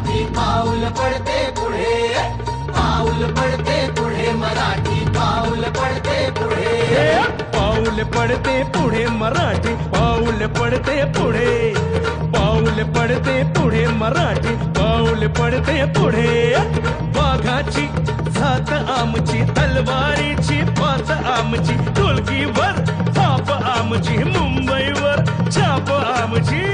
मराठी पाऊल पडते पुढे, पाऊल पडते पुढे मराठी, पाऊल पडते पुढे, पाऊल पडते पुढे मराठी, पाऊल पडते पुढे, पाऊल पडते पुढे मराठी, पाऊल पडते पुढे. वाघाची सात आमची, तलवारीची पाच आमची, ढोलकीवर थाप आमची, मुंबईवर छाप आमची.